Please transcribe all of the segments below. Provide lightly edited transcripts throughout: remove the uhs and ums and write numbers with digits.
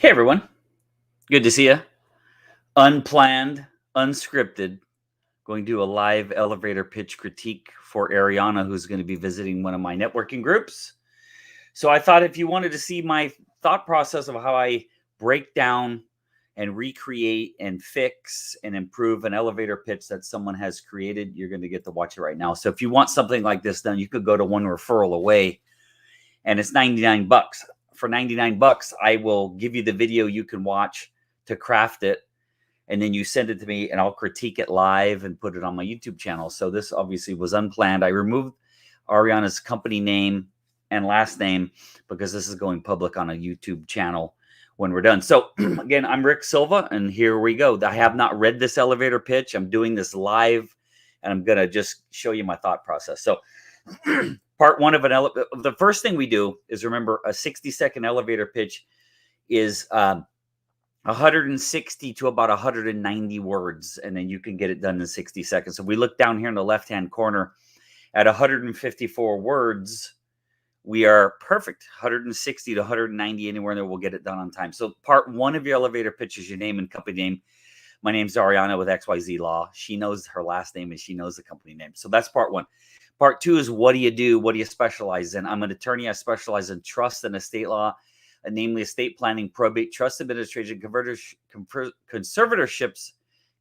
Hey everyone, good to see you. Unplanned, unscripted. Going to do a live elevator pitch critique for Ariana, who's going to be visiting one of my networking groups. So I thought if you wanted to see my thought process of how I break down and recreate and fix and improve an elevator pitch that someone has created, you're going to get to watch it right now. So if you want something like this done, you could go to one referral away, and it's 99 bucks. For 99 bucks, I will give you the video you can watch to craft it, and then you send it to me and I'll critique it live and put it on my YouTube channel. So this obviously was unplanned. I removed Ariana's company name and last name because this is going public on a YouTube channel when we're done. So again, I'm Rick Silva, and here we go. I have not read this elevator pitch. I'm doing this live, and I'm going to just show you my thought process. So part one of the first thing we do is, remember, a 60-second elevator pitch is 160 to about 190 words, and then you can get it done in 60 seconds. So we look down here in the left-hand corner at 154 words. We are perfect. 160 to 190, anywhere in there, we'll get it done on time. So part one of your elevator pitch is your name and company name. My name's Ariana with XYZ Law. She knows her last name and she knows the company name. So that's part one. Part two is, what do you do? What do you specialize in? I'm an attorney. I specialize in trust and estate law, namely estate planning, probate, trust administration, conservatorships,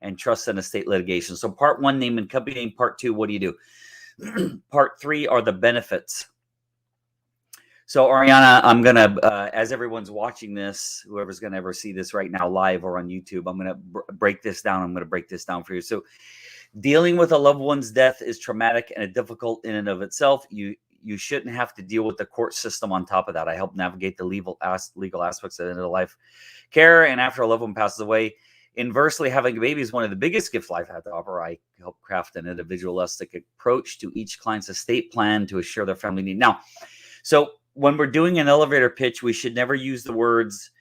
and trust and estate litigation. So part one, name and company name. Part two, what do you do? Part three are the benefits. So Ariana, I'm going to, as everyone's watching this, whoever's going to ever see this right now live or on YouTube, I'm going to break this down. I'm going to break this down for you. So dealing with a loved one's death is traumatic and difficult in and of itself. You shouldn't have to deal with the court system on top of that. I help navigate the legal aspects of the end of life care and after a loved one passes away. Inversely, having a baby is one of the biggest gifts life had to offer. I help craft an individualistic approach to each client's estate plan to assure their family need. Now, so when we're doing an elevator pitch, we should never use the words.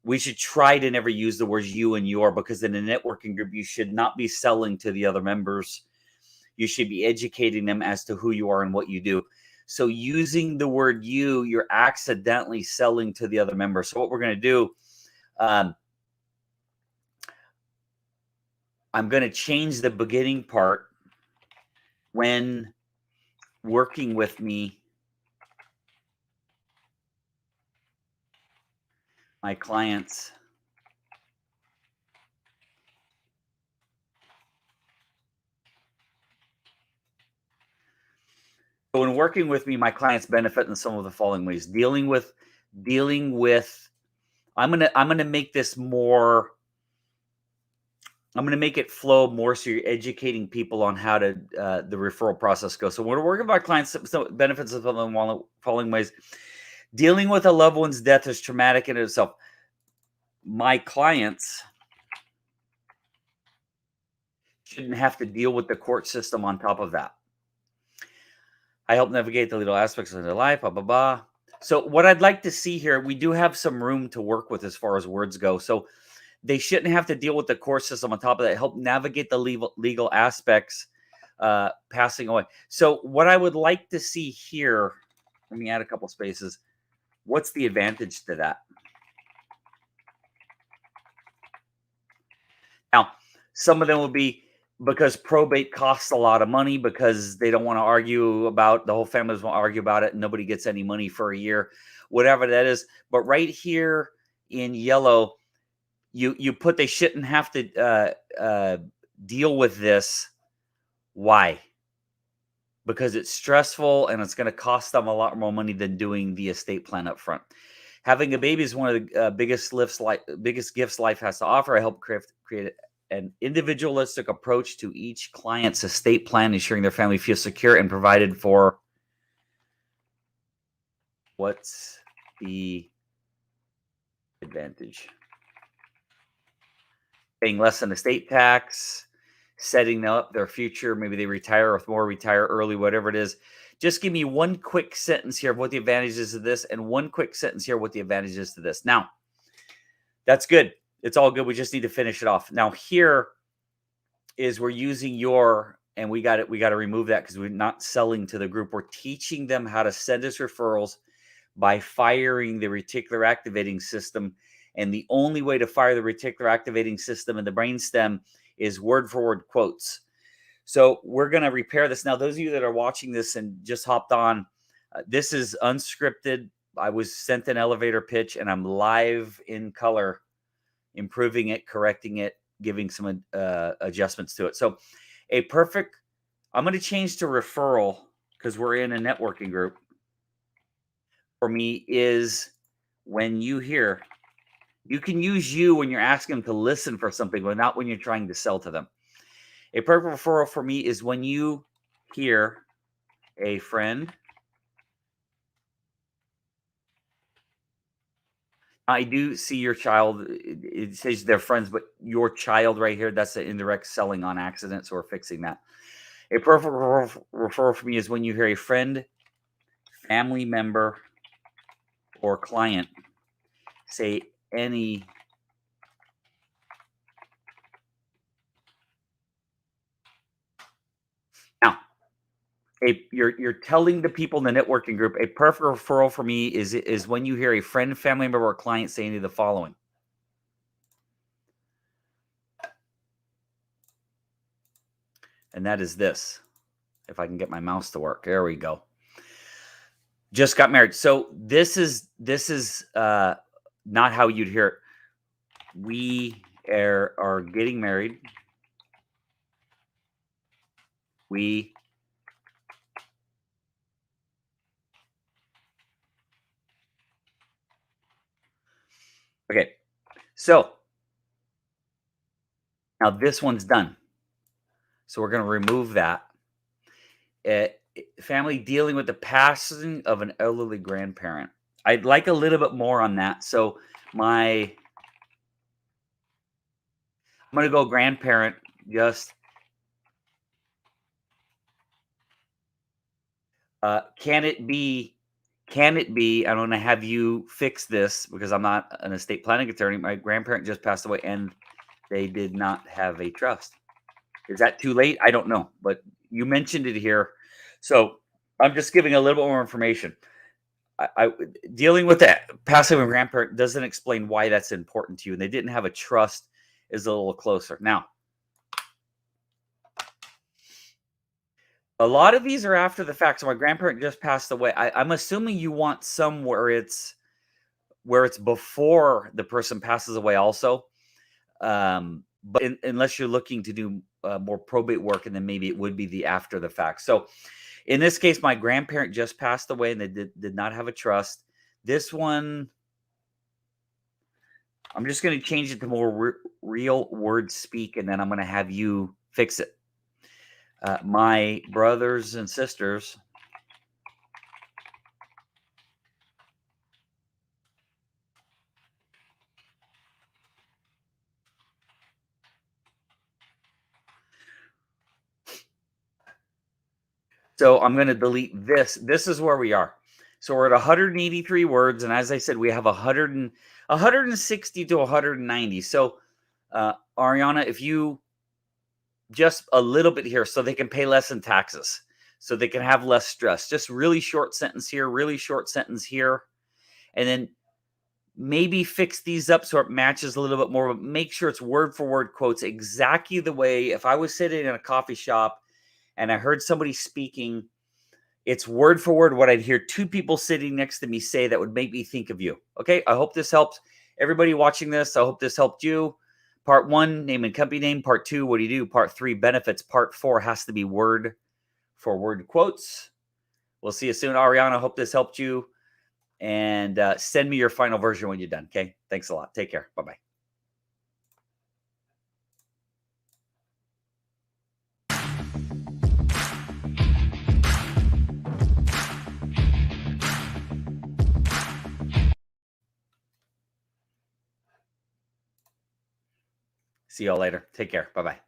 We should try to never use the words you and your, because in a networking group, you should not be selling to the other members. You should be educating them as to who you are and what you do. So using the word you, you're accidentally selling to the other members. So what we're going to do, I'm going to change the beginning part. When working with me, my clients when working with me, my clients benefit in some of the following ways. Dealing with I'm gonna make this more. I'm gonna make it flow more, so you're educating people on how to the referral process goes. So when we're working with our clients, some benefits of the following ways. Dealing with a loved one's death is traumatic in itself. My clients shouldn't have to deal with the court system on top of that. I help navigate the legal aspects of their life, blah, blah, blah. So what I'd like to see here, we do have some room to work with as far as words go. So they shouldn't have to deal with the court system on top of that. Help navigate the legal aspects passing away. So what I would like to see here, let me add a couple spaces. What's the advantage to that? Now, some of them will be because probate costs a lot of money, because they don't want to argue about, the whole family doesn't want to argue about it, and nobody gets any money for a year, whatever that is. But right here in yellow, you put they shouldn't have to deal with this. Why? Because it's stressful and it's going to cost them a lot more money than doing the estate plan up front. Having a baby is one of the biggest gifts life has to offer. I help create an individualistic approach to each client's estate plan, ensuring their family feels secure and provided for. What's the advantage? Paying less than estate tax, setting up their future. Maybe they retire or retire early, whatever it is. Just give me one quick sentence here of what the advantage is to this, and one quick sentence here what the advantage is to this. Now, that's good. It's all good. We just need to finish it off. Now, here is we're using your, and we got to remove that because we're not selling to the group. We're teaching them how to send us referrals by firing the reticular activating system And the only way to fire the reticular activating system in the brainstem is word for word quotes. So we're going to repair this. Now, those of you that are watching this and just hopped on, this is unscripted. I was sent an elevator pitch and I'm live in color, improving it, correcting it, giving some adjustments to it. So I'm going to change to referral because we're in a networking group. For me is when you hear, you can use you when you're asking them to listen for something, but not when you're trying to sell to them. A perfect referral for me is when you hear a friend. I do see your child. It says they're friends, but your child right here, that's an indirect selling on accident. So we're fixing that. A perfect referral for me is when you hear a friend, family member, or client say any. Now, you're telling the people in the networking group, a perfect referral for me is when you hear a friend, family member, or client say any of the following. And that is this. If I can get my mouse to work. There we go. Just got married. So this is not how you'd hear it. We are getting married. Okay. So now this one's done. So we're going to remove that. Family dealing with the passing of an elderly grandparent. I'd like a little bit more on that. So I'm going to go grandparent. Just can it be? I'm going to have you fix this because I'm not an estate planning attorney. My grandparent just passed away and they did not have a trust. Is that too late? I don't know, but you mentioned it here. So I'm just giving a little bit more information. I dealing with that passive and grandparent doesn't explain why that's important to you. And they didn't have a trust is a little closer. Now, a lot of these are after the fact. So my grandparent just passed away. I'm assuming you want some where it's before the person passes away also. But unless you're looking to do more probate work, and then maybe it would be the after the fact. So in this case, my grandparent just passed away and they did not have a trust. This one, I'm just going to change it to more real word speak, and then I'm going to have you fix it. My brothers and sisters So I'm going to delete this. This is where we are. So we're at 183 words. And as I said, we have 160 to 190. So Ariana, if you just a little bit here so they can pay less in taxes, so they can have less stress. Just really short sentence here, really short sentence here. And then maybe fix these up so it matches a little bit more, but make sure it's word for word quotes exactly the way if I was sitting in a coffee shop and I heard somebody speaking, it's word for word what I'd hear two people sitting next to me say that would make me think of you. Okay, I hope this helps everybody watching this. I hope this helped you. Part 1, name and company name. Part 2, what do you do? Part 3, benefits. Part 4 has to be word for word quotes. We'll see you soon, Ariana. Hope this helped you. And send me your final version when you're done. Okay, thanks a lot. Take care. Bye-bye. See y'all later. Take care. Bye-bye.